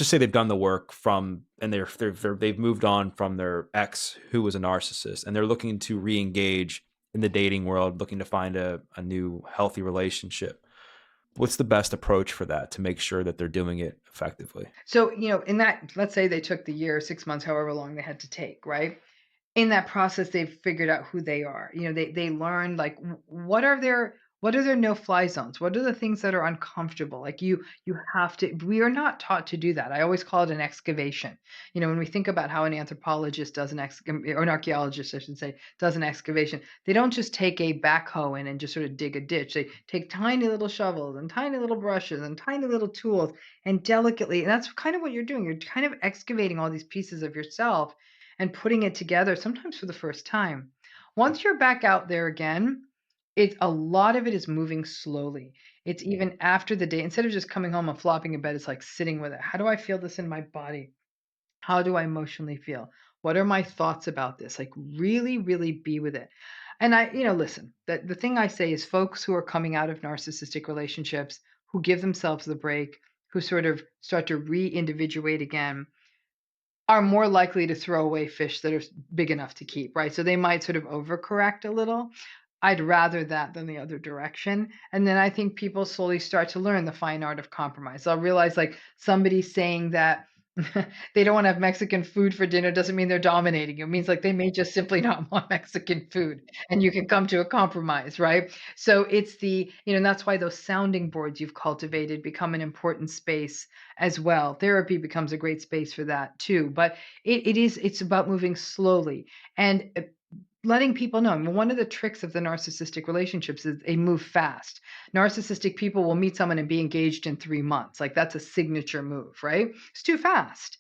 just say they've done the work from and they've moved on from their ex who was a narcissist, and they're looking to re-engage in the dating world, looking to find a new healthy relationship. What's the best approach for that to make sure that they're doing it effectively? So, in that, let's say they took the year, 6 months, however long they had to take, right? In that process, they've figured out who they are. They learn like what are their no-fly zones? What are the things that are uncomfortable? Like you have to we are not taught to do that. I always call it an excavation. When we think about how an anthropologist does or an archaeologist, I should say, does an excavation, they don't just take a backhoe in and just sort of dig a ditch. They take tiny little shovels and tiny little brushes and tiny little tools and delicately, and that's kind of what you're doing. You're kind of excavating all these pieces of yourself and putting it together sometimes for the first time. Once you're back out there again, a lot of it is moving slowly. It's even after the day, instead of just coming home and flopping in bed, it's like sitting with it. How do I feel this in my body? How do I emotionally feel? What are my thoughts about this? Like really, really be with it. And listen, the thing I say is folks who are coming out of narcissistic relationships, who give themselves the break, who sort of start to re-individuate again, are more likely to throw away fish that are big enough to keep, right? So they might sort of overcorrect a little. I'd rather that than the other direction. And then I think people slowly start to learn the fine art of compromise. They'll realize like somebody saying that they don't want to have Mexican food for dinner doesn't mean they're dominating. It means like they may just simply not want Mexican food and you can come to a compromise, right? So it's and that's why those sounding boards you've cultivated become an important space as well. Therapy becomes a great space for that too. But it's about moving slowly and letting people know. I mean, one of the tricks of the narcissistic relationships is they move fast. Narcissistic people will meet someone and be engaged in 3 months. Like that's a signature move, right? It's too fast.